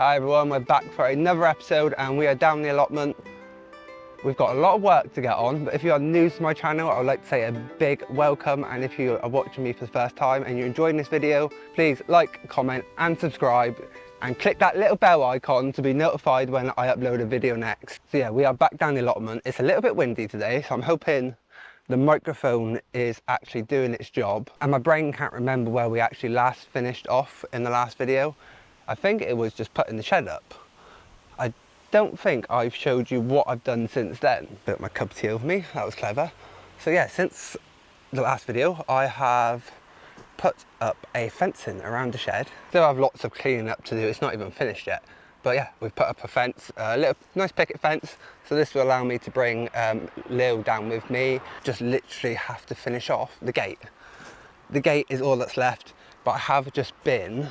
Hi everyone, we're back for another episode and we are down the allotment. We've got a lot of work to get on, but if you are new to my channel, I would like to say a big welcome, and if you are watching me for the first time and you're enjoying this video, please like, comment and subscribe and click that little bell icon to be notified when I upload a video next. So yeah, we are back down the allotment. It's a little bit windy today, so I'm hoping the microphone is actually doing its job, and my brain can't remember where we actually last finished off in the last video. I think it was just putting the shed up. I don't think I've showed you what I've done since then. Built my cup of tea over me, that was clever. So yeah, since the last video, I have put up a fencing around the shed. Still have lots of cleaning up to do, it's not even finished yet. But yeah, we've put up a fence, a little nice picket fence. So this will allow me to bring Lil down with me. Just literally have to finish off the gate. The gate is all that's left, but I have just been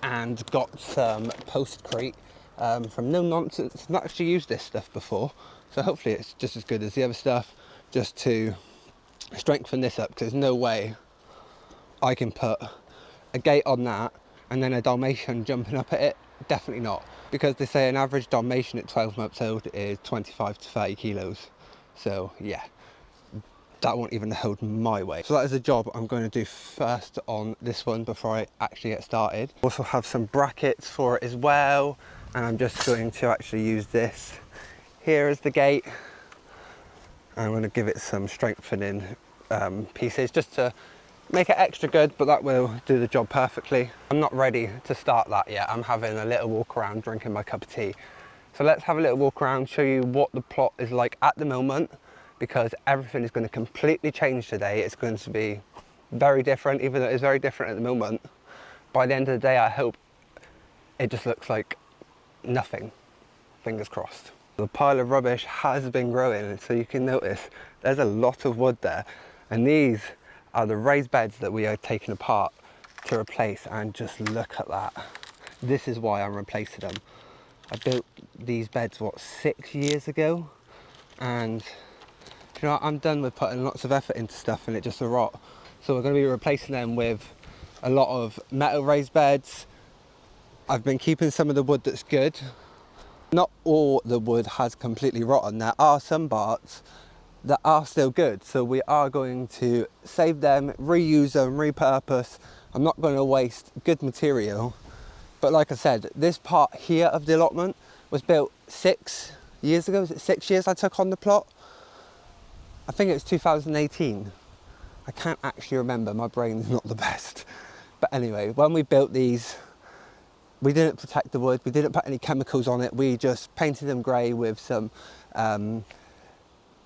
and got some postcrete from No Nonsense. I've not actually used this stuff before, so hopefully it's just as good as the other stuff, just to strengthen this up, because there's no way I can put a gate on that and then a Dalmatian jumping up at it. Definitely not, because they say an average Dalmatian at 12 months old is 25 to 30 kilos. So yeah, that won't even hold my weight. So that is a job I'm going to do first on this one before I actually get started. Also have some brackets for it as well, and I'm just going to actually use this here as the gate. I'm going to give it some strengthening pieces just to make it extra good, but that will do the job perfectly. I'm not ready to start that yet. I'm having a little walk around drinking my cup of tea. So let's have a little walk around, show you what the plot is like at the moment, because everything is going to completely change today. It's going to be very different, even though it's very different at the moment. By the end of the day, I hope it just looks like nothing. Fingers crossed. The pile of rubbish has been growing, so you can notice there's a lot of wood there. And these are the raised beds that we are taking apart to replace, and just look at that. This is why I'm replacing them. I built these beds, what, 6 years ago? And you know, I'm done with putting lots of effort into stuff and it just will rot. So we're going to be replacing them with a lot of metal raised beds. I've been keeping some of the wood that's good. Not all the wood has completely rotten. There are some parts that are still good. So we are going to save them, reuse them, repurpose. I'm not going to waste good material. But like I said, this part here of the allotment was built 6 years ago. Is it 6 years I took on the plot? I think it was 2018. I can't actually remember, my brain is not the best. But anyway, when we built these, we didn't protect the wood, we didn't put any chemicals on it, we just painted them grey with some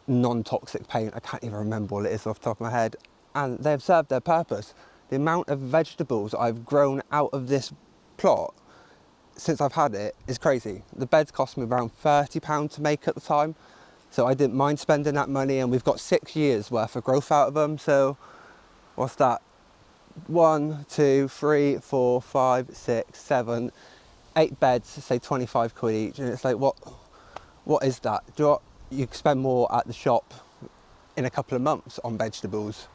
non-toxic paint. I can't even remember what it is off the top of my head. And they've served their purpose. The amount of vegetables I've grown out of this plot since I've had it is crazy. The beds cost me around £30 to make at the time. So I didn't mind spending that money, and we've got 6 years worth of growth out of them. So what's that? 1, 2, 3, 4, 5, 6, 7, 8 beds, say 25 quid each. And it's like, what is that? Do you know what? You can spend more at the shop in a couple of months on vegetables.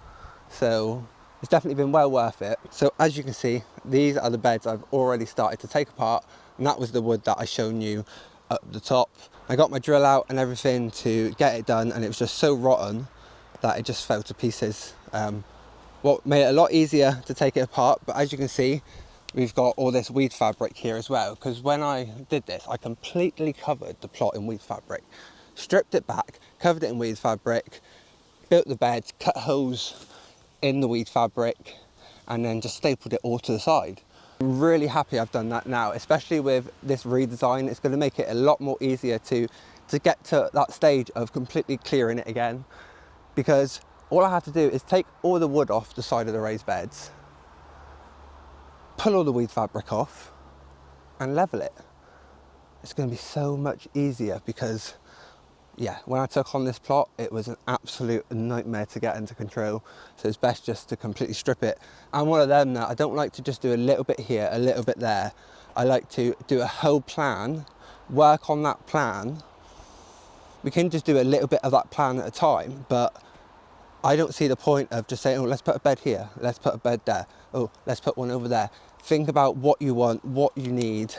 So it's definitely been well worth it. So as you can see, these are the beds I've already started to take apart. And that was the wood that I shown you at the top. I got my drill out and everything to get it done, and it was just so rotten that it just fell to pieces. What made it a lot easier to take it apart, but as you can see, we've got all this weed fabric here as well, because when I did this, I completely covered the plot in weed fabric, stripped it back, covered it in weed fabric, built the beds, cut holes in the weed fabric, and then just stapled it all to the side. I'm really happy I've done that now, especially with this redesign. It's going to make it a lot more easier to get to that stage of completely clearing it again, because all I have to do is take all the wood off the side of the raised beds, pull all the weed fabric off and level it. It's going to be so much easier, because yeah, when I took on this plot, it was an absolute nightmare to get into control. So it's best just to completely strip it. I'm one of them that I don't like to just do a little bit here, a little bit there. I like to do a whole plan, work on that plan. We can just do a little bit of that plan at a time, but I don't see the point of just saying, oh, let's put a bed here, let's put a bed there, oh, let's put one over there. think about what you want, what you need.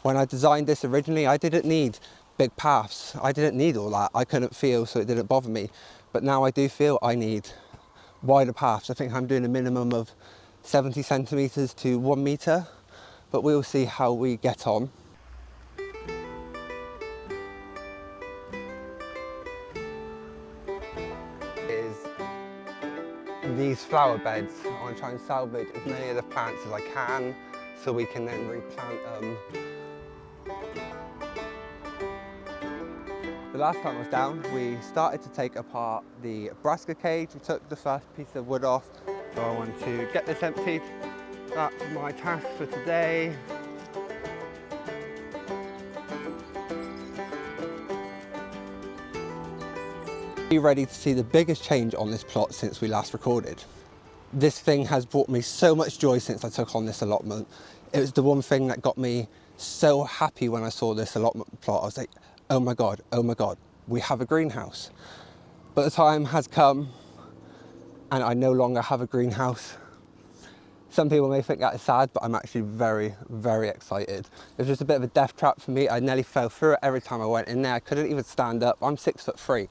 When I designed this originally, I didn't need big paths. I didn't need all that. I couldn't feel, so it didn't bother me. But now I do feel I need wider paths. I think I'm doing a minimum of 70 centimeters to 1 meter, but we'll see how we get on. Is these flower beds. I want to try and salvage as many of the plants as I can so we can then replant them. The last time I was down, we started to take apart the brassica cage. We took the first piece of wood off. So I want to get this emptied. That's my task for today. Be ready to see the biggest change on this plot since we last recorded. This thing has brought me so much joy since I took on this allotment. It was the one thing that got me so happy when I saw this allotment plot. I was like, oh my God, we have a greenhouse. But the time has come and I no longer have a greenhouse. Some people may think that is sad, but I'm actually very, very excited. It was just a bit of a death trap for me. I nearly fell through it every time I went in there. I couldn't even stand up. I'm 6'3".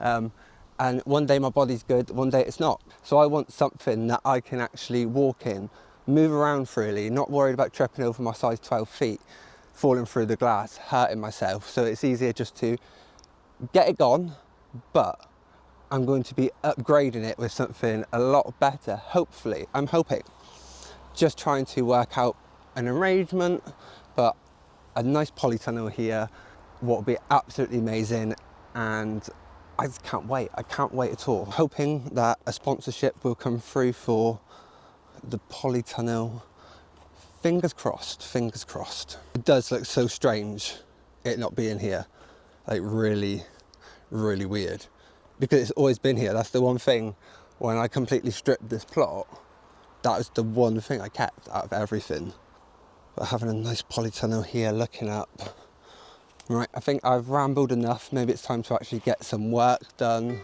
And one day my body's good, one day it's not. So I want something that I can actually walk in, move around freely, not worried about tripping over my size 12 feet, falling through the glass, hurting myself. So it's easier just to get it gone, but I'm going to be upgrading it with something a lot better, hopefully. I'm hoping. Just trying to work out an arrangement, but a nice polytunnel here, what would be absolutely amazing. And I just can't wait. I can't wait at all. Hoping that a sponsorship will come through for the polytunnel. Fingers crossed, fingers crossed. It does look so strange, it not being here. Like really, really weird. Because it's always been here. That's the one thing, when I completely stripped this plot, that was the one thing I kept out of everything. But having a nice polytunnel here looking up. Right, I think I've rambled enough. Maybe it's time to actually get some work done.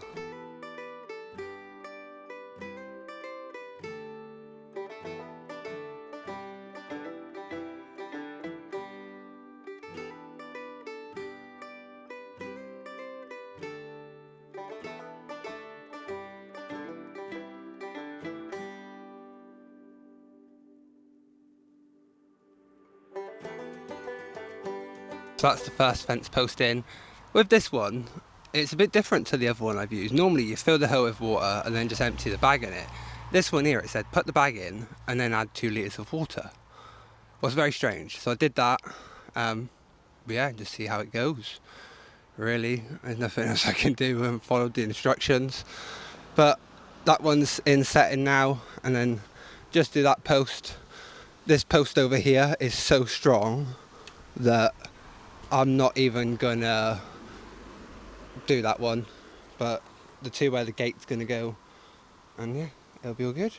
So that's the first fence post in. With this one, it's a bit different to the other one I've used. Normally you fill the hole with water and then just empty the bag in it. This one here, it said put the bag in and then add 2 litres of water. Well, it's very strange. So I did that. Yeah, just see how it goes. Really, there's nothing else I can do. I haven't followed the instructions. But that one's in setting now, and then just do that post. This post over here is so strong that I'm not even gonna do that one, but the two where the gate's gonna go, and yeah, it'll be all good.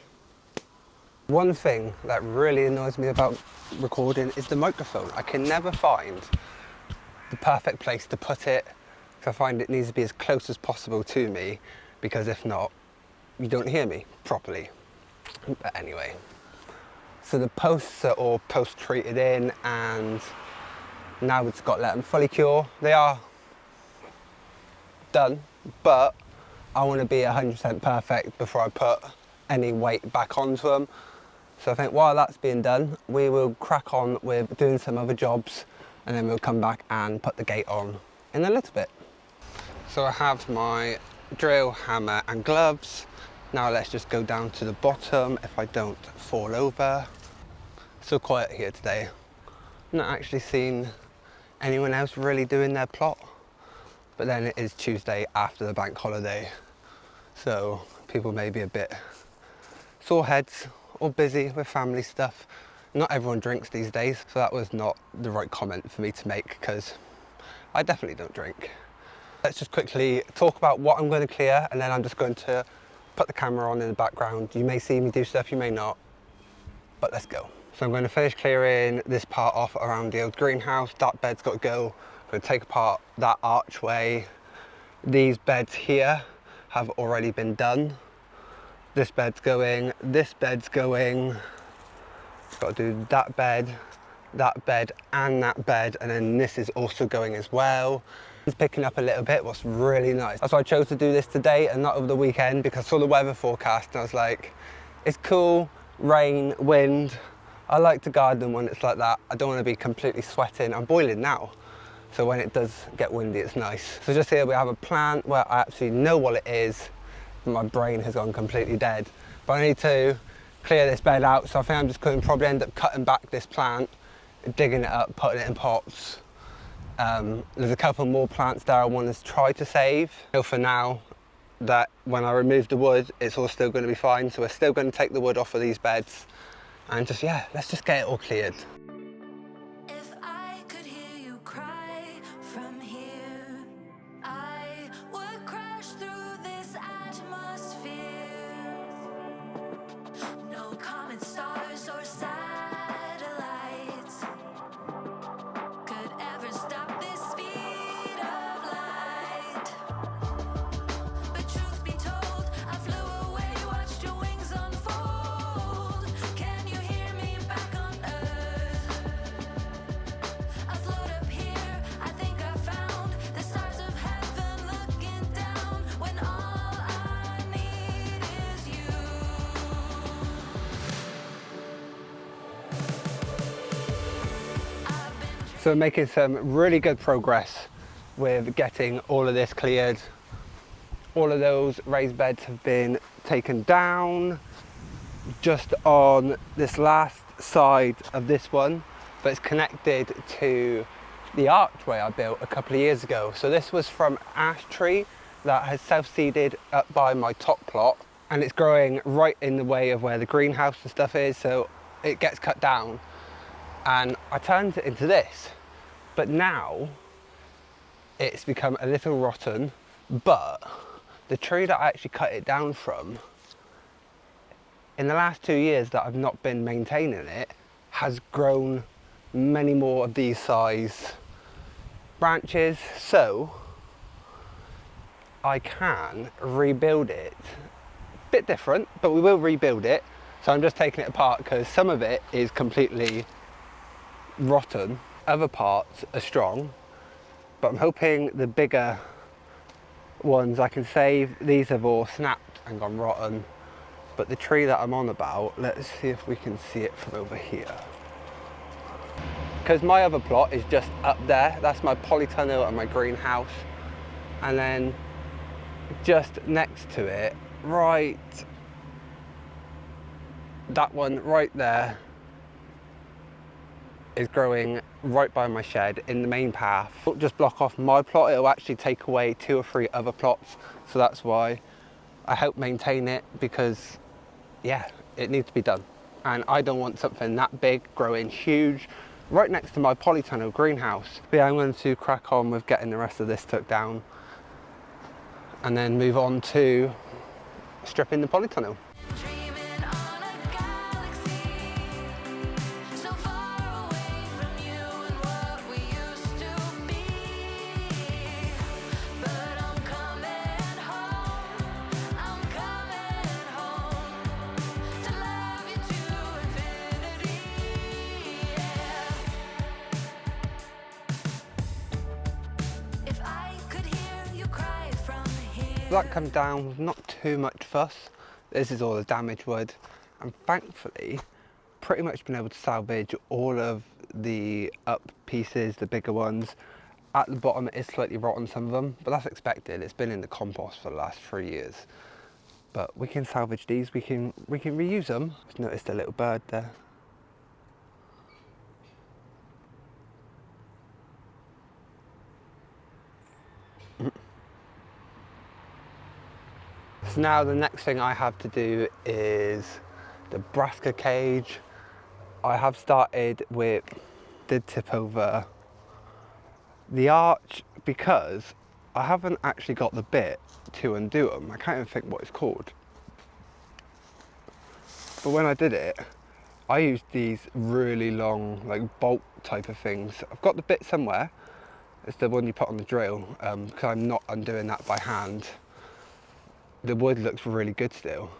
One thing that really annoys me about recording is the microphone. I can never find the perfect place to put it, because I find it needs to be as close as possible to me, because if not, you don't hear me properly. But anyway, so the posts are all post treated in, and now we've just got to let them fully cure. They are done, but I want to be 100% perfect before I put any weight back onto them. So I think while that's being done, we will crack on with doing some other jobs, and then we'll come back and put the gate on in a little bit. So I have my drill, hammer and gloves. Now let's just go down to the bottom if I don't fall over. So quiet here today. Not actually seen anyone else really doing their plot, but then it is Tuesday after the bank holiday, so people may be a bit sore heads or busy with family stuff. Not everyone drinks these days, so that was not the right comment for me to make, because I definitely don't drink. Let's just quickly talk about what I'm going to clear, and then I'm just going to put the camera on in the background. You may see me do stuff, you may not, but let's go. So I'm going to finish clearing this part off around the old greenhouse. That bed's got to go. I'm going to take apart that archway. These beds here have already been done. This bed's going, Got to do that bed, and that bed, and then this is also going as well. It's picking up a little bit, what's really nice. That's why I chose to do this today and not over the weekend, because I saw the weather forecast and I was like, it's cool, rain, wind. I like to garden when it's like that. I don't want to be completely sweating. I'm boiling now. So when it does get windy, it's nice. So just here we have a plant where I actually know what it is. My brain has gone completely dead. But I need to clear this bed out. So I think I'm just going to probably end up cutting back this plant, digging it up, putting it in pots. There's a couple more plants there I want to try to save. So for now, that when I remove the wood, it's all still going to be fine. So we're still going to take the wood off of these beds and just, yeah, let's just get it all cleared. If I could hear you cry from here, I would crash through this atmosphere. No common stars or satellites could ever stop this speed of light. But truth be told, I flew away, watched your wings unfold. Can you hear me back on earth? I float up here, I think I found the stars of heaven looking down when all I need is you. So we're making some really good progress with getting all of this cleared. All of those raised beds have been taken down just on this last side of this one, but it's connected to the archway I built a couple of years ago. So this was from ash tree that has self-seeded up by my top plot, and it's growing right in the way of where the greenhouse and stuff is, so it gets cut down. And I turned it into this, but now it's become a little rotten, but the tree that I actually cut it down from, in the last 2 years that I've not been maintaining it, has grown many more of these size branches, so I can rebuild it. Bit different, but we will rebuild it. So I'm just taking it apart because some of it is completely rotten, other parts are strong, but I'm hoping the bigger ones I can save. These have all snapped and gone rotten, but the tree that I'm on about, let's see if we can see it from over here. Because my other plot is just up there, that's my polytunnel and my greenhouse, and then just next to it, right, that one right there is growing right by my shed in the main path. It won't just block off my plot, it'll actually take away 2 or 3 other plots. So that's why I help maintain it, because yeah, it needs to be done. And I don't want something that big growing huge right next to my polytunnel greenhouse. But yeah, I'm going to crack on with getting the rest of this took down and then move on to stripping the polytunnel. Dreaming on a galaxy so far away from you and what we used to be. But I'm coming home to love you to infinity. Yeah. If I could hear you cry from here. That comes down with not too much fuss. This is all the damaged wood, and thankfully pretty much been able to salvage all of the up pieces, the bigger ones. At the bottom it is slightly rotten, some of them, but that's expected. It's been in the compost for the last 3 years. But we can salvage these, we can reuse them. Just noticed a little bird there. So now the next thing I have to do is the brassica cage. I have started with, did tip over the arch because I haven't actually got the bit to undo them. I can't even think what it's called. But when I did it, I used these really long, like bolt type of things. I've got the bit somewhere. It's the one you put on the drill, because I'm not undoing that by hand. The wood looks really good still.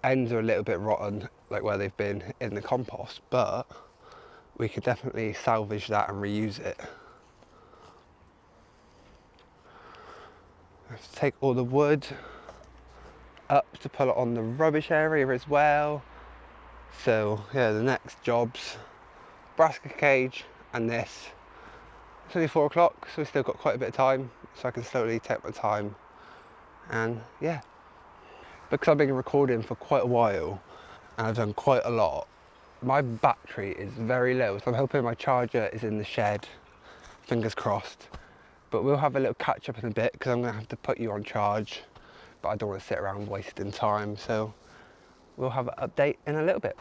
Ends are a little bit rotten. like where they've been in the compost, but we could definitely salvage that and reuse it. I have to take all the wood up to put it on the rubbish area as well. So yeah, the next job's brassica cage and this. It's only 4 o'clock, so we've still got quite a bit of time, so I can slowly take my time. And yeah, because I've been recording for quite a while and I've done quite a lot, my battery is very low, so I'm hoping my charger is in the shed, fingers crossed. But we'll have a little catch up in a bit because I'm going to have to put you on charge, but I don't want to sit around wasting time, so we'll have an update in a little bit.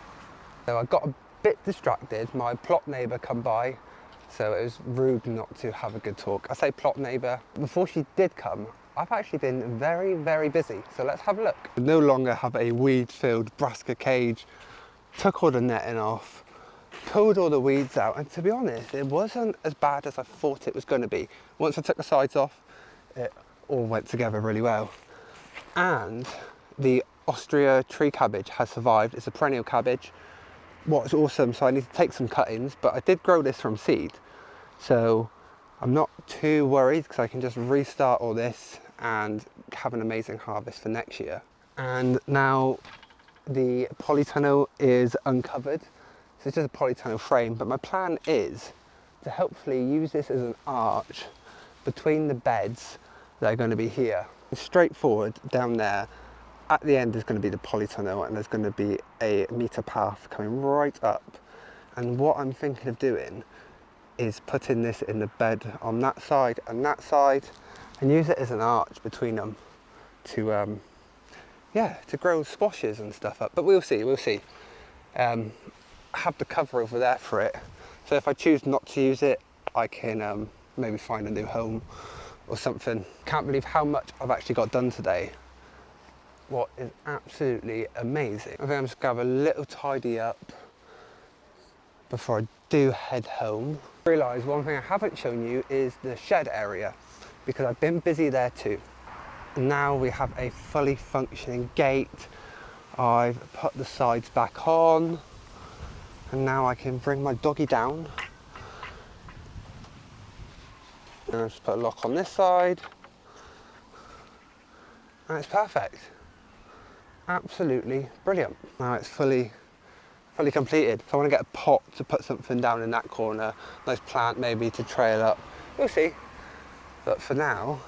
So I got a bit distracted, my plot neighbour come by, so it was rude not to have a good talk. I say plot neighbour, before she did come, I've actually been very, very busy, so let's have a look. I no longer have a weed-filled brassica cage, took all the netting off, pulled all the weeds out, and to be honest, it wasn't as bad as I thought it was going to be. Once I took the sides off, it all went together really well. And the Austria tree cabbage has survived. It's a perennial cabbage. What's awesome, so I need to take some cuttings, but I did grow this from seed, so I'm not too worried because I can just restart all this and have an amazing harvest for next year. And now the polytunnel is uncovered, so it's just a polytunnel frame, but my plan is to hopefully use this as an arch between the beds that are going to be here. Straightforward down there. At the end is going to be the polytunnel, and there's going to be a meter path coming right up. And what I'm thinking of doing is putting this in the bed on that side and use it as an arch between them to yeah, to grow squashes and stuff up. But we'll see. I have the cover over there for it, so if I choose not to use it, I can maybe find a new home or something. Can't believe how much I've actually got done today. What is absolutely amazing. I think I'm just going to have a little tidy up before I do head home. I realise one thing I haven't shown you is the shed area, because I've been busy there too. Now we have a fully functioning gate. I've put the sides back on, and now I can bring my doggy down. And I'll just put a lock on this side, and it's perfect. Absolutely brilliant. Now it's fully completed. So I want to get a pot to put something down in that corner, nice plant maybe to trail up. We'll see. But for now,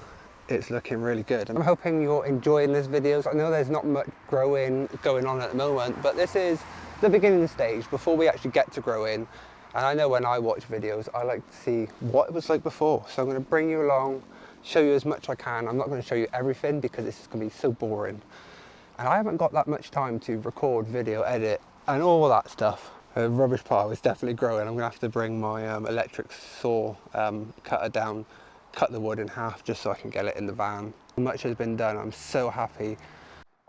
it's looking really good. I'm hoping you're enjoying this videos. I know there's not much growing going on at the moment, but this is the beginning stage before we actually get to growing. And I know when I watch videos, I like to see what it was like before. So I'm going to bring you along, show you as much as I can. I'm not going to show you everything because this is going to be so boring. And I haven't got that much time to record, video, edit, and all that stuff. The rubbish pile is definitely growing. I'm going to have to bring my electric saw cutter down, cut the wood in half just so I can get it in the van. Much has been done. I'm so happy.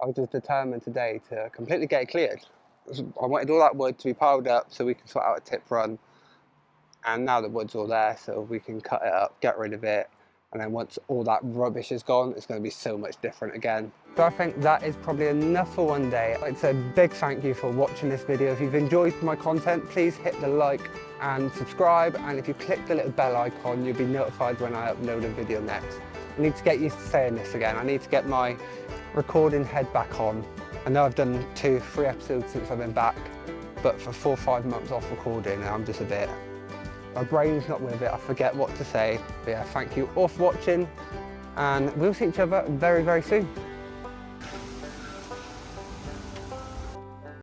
I was just determined today to completely get it cleared. I wanted all that wood to be piled up so we can sort out a tip run. And now the wood's all there, so we can cut it up, get rid of it. And then once all that rubbish is gone, it's going to be so much different again. So I think that is probably enough for one day. I'd like to say a big thank you for watching this video. If you've enjoyed my content, please hit the like and subscribe. And if you click the little bell icon, you'll be notified when I upload a video next. I need to get used to saying this again. I need to get my recording head back on. I know I've done 2-3 episodes since I've been back, but for 4 or 5 months off recording, I'm just a bit, my brain's not with it, I forget what to say. But yeah, thank you all for watching, and we'll see each other very, very soon.